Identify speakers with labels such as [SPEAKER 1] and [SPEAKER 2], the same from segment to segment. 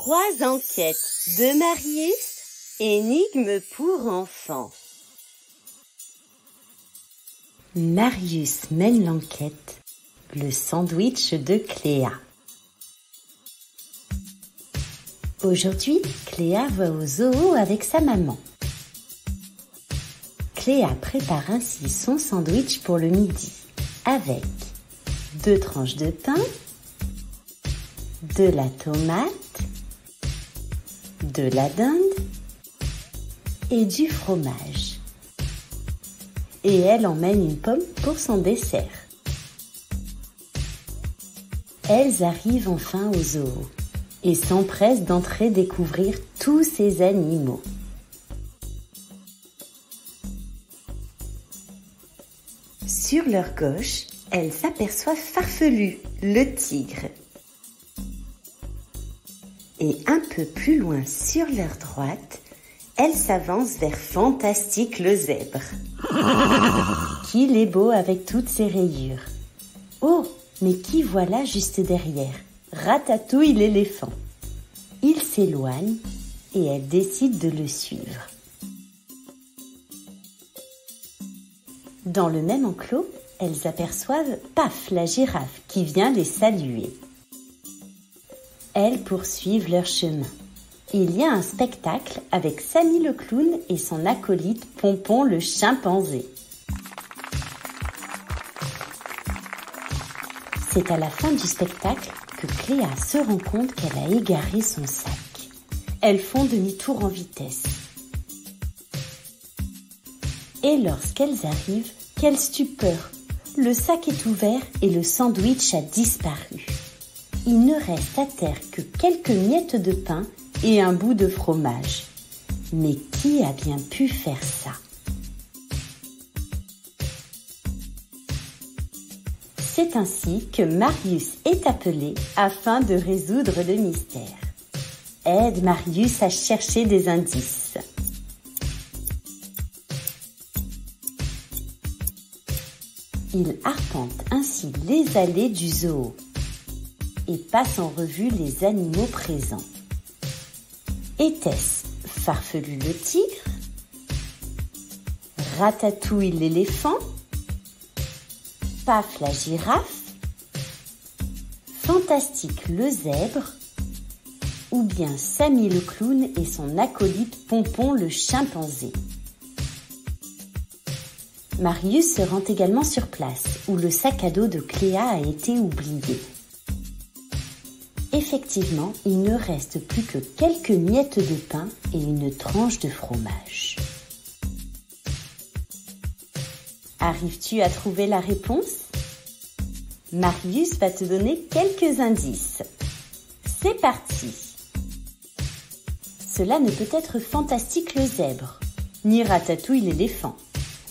[SPEAKER 1] 3 enquêtes de Marius, énigme pour enfants. Marius mène l'enquête, le sandwich de Cléa. Aujourd'hui, Cléa va au zoo avec sa maman. Cléa prépare ainsi son sandwich pour le midi, avec 2 tranches de pain, de la tomate, de la dinde et du fromage. Et elle emmène une pomme pour son dessert. Elles arrivent enfin au zoo et s'empressent d'entrer découvrir tous ces animaux. Sur leur gauche, elles s'aperçoivent Farfelu, le tigre. Et un peu plus loin sur leur droite, elles s'avancent vers Fantastique le zèbre. Qu'il est beau avec toutes ses rayures. Oh, mais qui voilà juste derrière? Ratatouille l'éléphant. Il s'éloigne et elles décident de le suivre. Dans le même enclos, elles aperçoivent Paf, la girafe, qui vient les saluer. Elles poursuivent leur chemin. Il y a un spectacle avec Samy le clown et son acolyte Pompon le chimpanzé. C'est à la fin du spectacle que Cléa se rend compte qu'elle a égaré son sac. Elles font demi-tour en vitesse. Et lorsqu'elles arrivent, quelle stupeur! Le sac est ouvert et le sandwich a disparu. Il ne reste à terre que quelques miettes de pain et un bout de fromage. Mais qui a bien pu faire ça? C'est ainsi que Marius est appelé afin de résoudre le mystère. Aide Marius à chercher des indices. Il arpente ainsi les allées du zoo et passe en revue les animaux présents. Était-ce Farfelu le tigre, Ratatouille l'éléphant, Paf la girafe, Fantastique le zèbre, ou bien Samy le clown et son acolyte Pompon le chimpanzé? Marius se rend également sur place, où le sac à dos de Cléa a été oublié. Effectivement, il ne reste plus que quelques miettes de pain et une tranche de fromage. Arrives-tu à trouver la réponse? Marius va te donner quelques indices. C'est parti! Cela ne peut être Fantastique le zèbre, ni Ratatouille l'éléphant.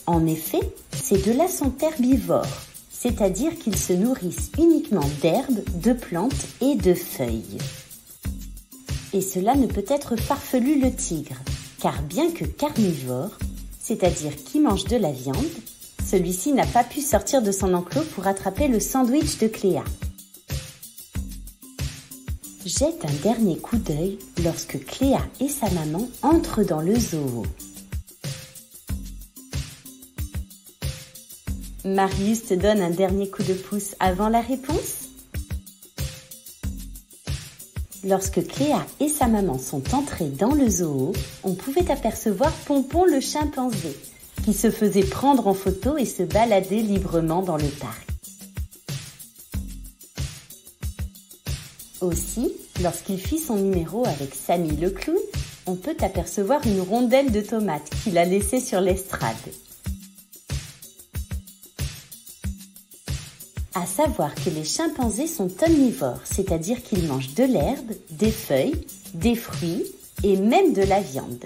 [SPEAKER 1] En effet, ces deux-là sont herbivores, c'est-à-dire qu'ils se nourrissent uniquement d'herbes, de plantes et de feuilles. Et cela ne peut être Farfelu le tigre, car bien que carnivore, c'est-à-dire qui mange de la viande, celui-ci n'a pas pu sortir de son enclos pour attraper le sandwich de Cléa. Jette un dernier coup d'œil lorsque Cléa et sa maman entrent dans le zoo. Marius te donne un dernier coup de pouce avant la réponse? Lorsque Cléa et sa maman sont entrées dans le zoo, on pouvait apercevoir Pompon le chimpanzé, qui se faisait prendre en photo et se baladait librement dans le parc. Aussi, lorsqu'il fit son numéro avec Samy le clown, on peut apercevoir une rondelle de tomate qu'il a laissée sur l'estrade. À savoir que les chimpanzés sont omnivores, c'est-à-dire qu'ils mangent de l'herbe, des feuilles, des fruits et même de la viande.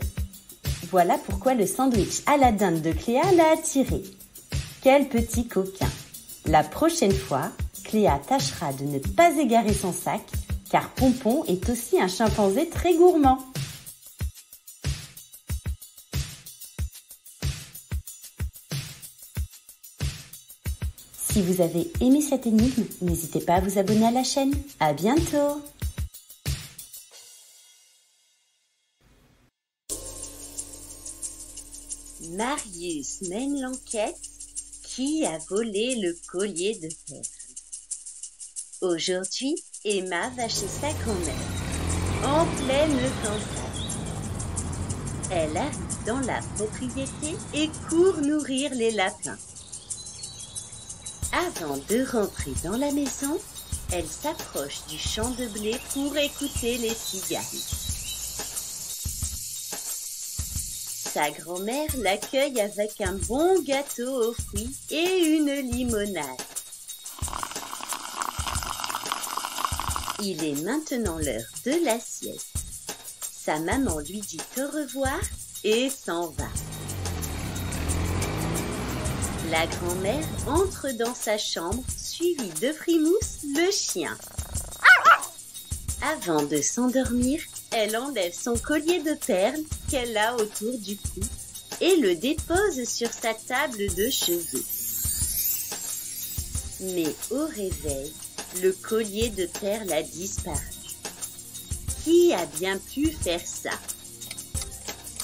[SPEAKER 1] Voilà pourquoi le sandwich à la dinde de Cléa l'a attiré. Quel petit coquin! La prochaine fois, Cléa tâchera de ne pas égarer son sac, car Pompon est aussi un chimpanzé très gourmand. Si vous avez aimé cette énigme, n'hésitez pas à vous abonner à la chaîne. À bientôt! Marius mène l'enquête. Qui a volé le collier de perles? Aujourd'hui, Emma va chez sa grand-mère, en pleine campagne. Elle arrive dans la propriété et court nourrir les lapins. Avant de rentrer dans la maison, elle s'approche du champ de blé pour écouter les cigales. Sa grand-mère l'accueille avec un bon gâteau aux fruits et une limonade. Il est maintenant l'heure de la sieste. Sa maman lui dit au revoir et s'en va. La grand-mère entre dans sa chambre, suivie de Frimousse, le chien. Avant de s'endormir, elle enlève son collier de perles qu'elle a autour du cou et le dépose sur sa table de chevet. Mais au réveil, le collier de perles a disparu. Qui a bien pu faire ça?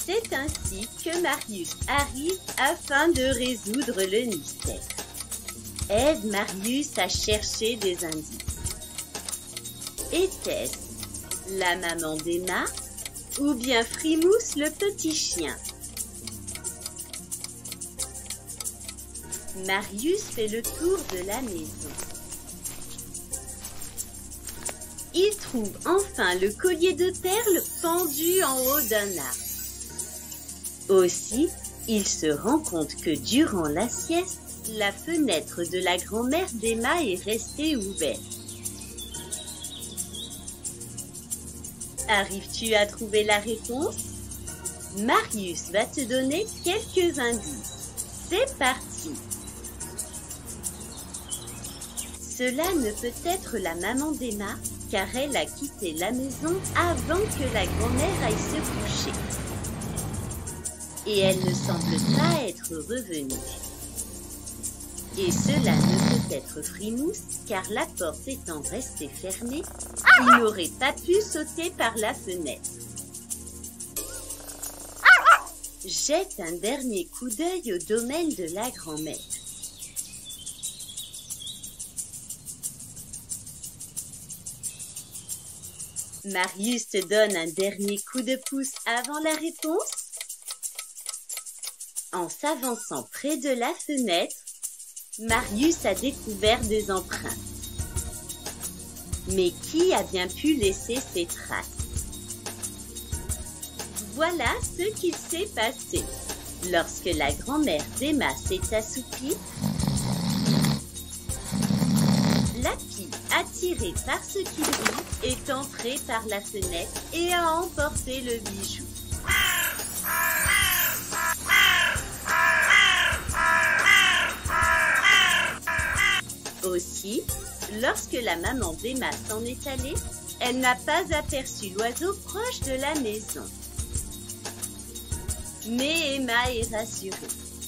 [SPEAKER 1] C'est ainsi que Marius arrive afin de résoudre le mystère. Aide Marius à chercher des indices. Était-ce la maman d'Emma ou bien Frimousse le petit chien? Marius fait le tour de la maison. Il trouve enfin le collier de perles pendu en haut d'un arbre. Aussi, il se rend compte que durant la sieste, la fenêtre de la grand-mère d'Emma est restée ouverte. Arrives-tu à trouver la réponse? Marius va te donner quelques indices. C'est parti! Cela ne peut être la maman d'Emma, car elle a quitté la maison avant que la grand-mère aille se coucher. Et elle ne semble pas être revenue. Et cela ne peut être Frimousse, car la porte étant restée fermée, il n'aurait pas pu sauter par la fenêtre. Jette un dernier coup d'œil au domaine de la grand-mère. Marius te donne un dernier coup de pouce avant la réponse. En s'avançant près de la fenêtre, Marius a découvert des empreintes. Mais qui a bien pu laisser ces traces? Voilà ce qu'il s'est passé. Lorsque la grand-mère d'Emma s'est assoupie, Lapi, attiré par ce qu'il vit, est entré par la fenêtre et a emporté le bijou. Aussi, lorsque la maman d'Emma s'en est allée, elle n'a pas aperçu l'oiseau proche de la maison. Mais Emma est rassurée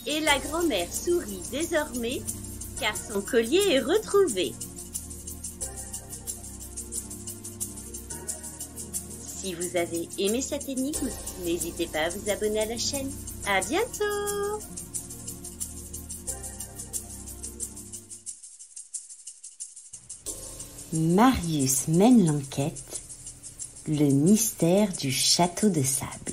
[SPEAKER 1] et la grand-mère sourit désormais car son collier est retrouvé. Si vous avez aimé cette énigme, n'hésitez pas à vous abonner à la chaîne. À bientôt! Marius mène l'enquête, le mystère du château de sable.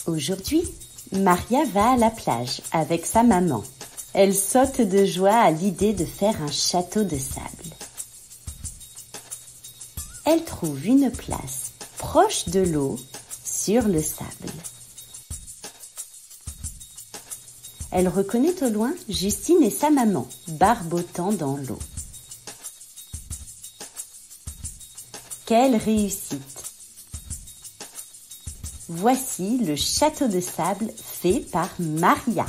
[SPEAKER 1] Aujourd'hui, Maria va à la plage avec sa maman. Elle saute de joie à l'idée de faire un château de sable. Elle trouve une place proche de l'eau sur le sable. Elle reconnaît au loin Justine et sa maman, barbotant dans l'eau. Quelle réussite! Voici le château de sable fait par Maria.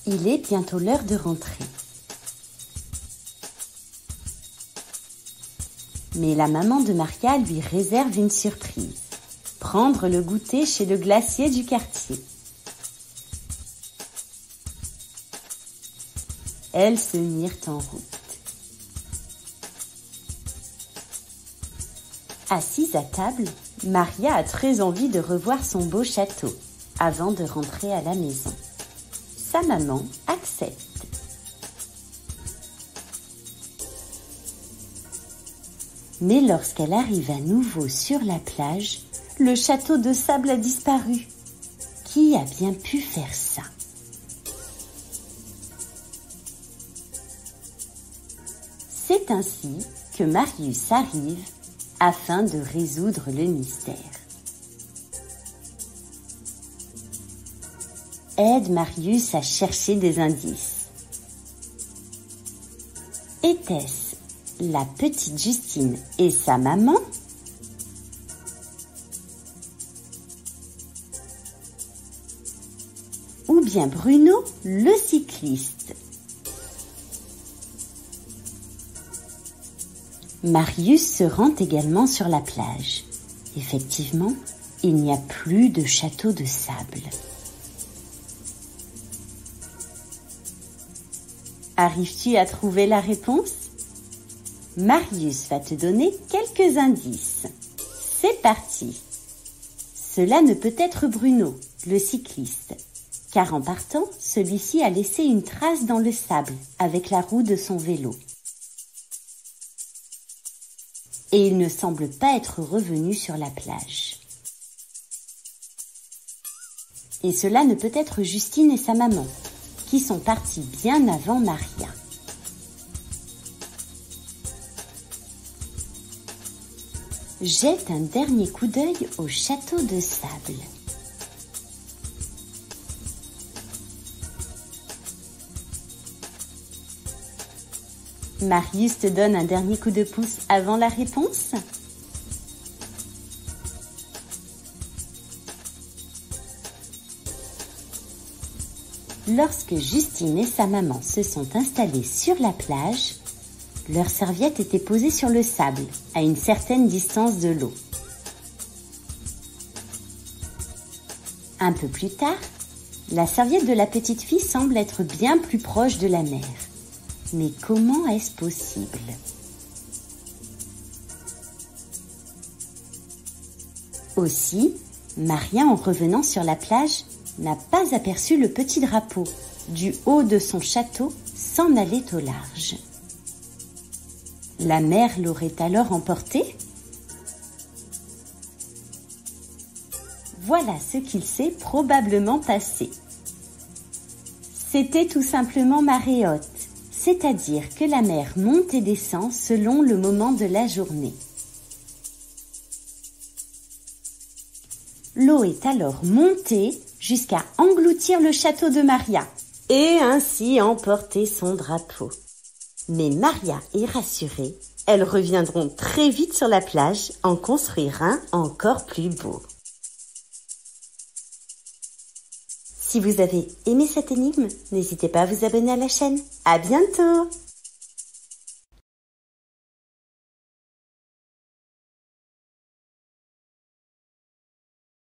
[SPEAKER 1] Il est bientôt l'heure de rentrer. Mais la maman de Maria lui réserve une surprise. Prendre le goûter chez le glacier du quartier. Elles se mirent en route. Assise à table, Maria a très envie de revoir son beau château avant de rentrer à la maison. Sa maman accepte. Mais lorsqu'elle arrive à nouveau sur la plage, le château de sable a disparu. Qui a bien pu faire ça? C'est ainsi que Marius arrive afin de résoudre le mystère. Aide Marius à chercher des indices. Était-ce la petite Justine et sa maman? Ou bien Bruno, le cycliste? Marius se rend également sur la plage. Effectivement, il n'y a plus de château de sable. Arrives-tu à trouver la réponse? Marius va te donner quelques indices. C'est parti! Cela ne peut être Bruno, le cycliste, car en partant, celui-ci a laissé une trace dans le sable avec la roue de son vélo. Et il ne semble pas être revenu sur la plage. Et cela ne peut être Justine et sa maman, qui sont partis bien avant Maria. Jette un dernier coup d'œil au château de sable. Marius te donne un dernier coup de pouce avant la réponse? Lorsque Justine et sa maman se sont installées sur la plage, leurs serviettes étaient posées sur le sable, à une certaine distance de l'eau. Un peu plus tard, la serviette de la petite fille semble être bien plus proche de la mer. Mais comment est-ce possible? Aussi, Maria, en revenant sur la plage, n'a pas aperçu le petit drapeau. Du haut de son château, s'en allait au large. La mer l'aurait alors emporté? Voilà ce qu'il s'est probablement passé. C'était tout simplement marée haute, c'est-à-dire que la mer monte et descend selon le moment de la journée. L'eau est alors montée jusqu'à engloutir le château de Maria et ainsi emporter son drapeau. Mais Maria est rassurée, elles reviendront très vite sur la plage en construire un encore plus beau. Si vous avez aimé cette énigme, n'hésitez pas à vous abonner à la chaîne. À bientôt!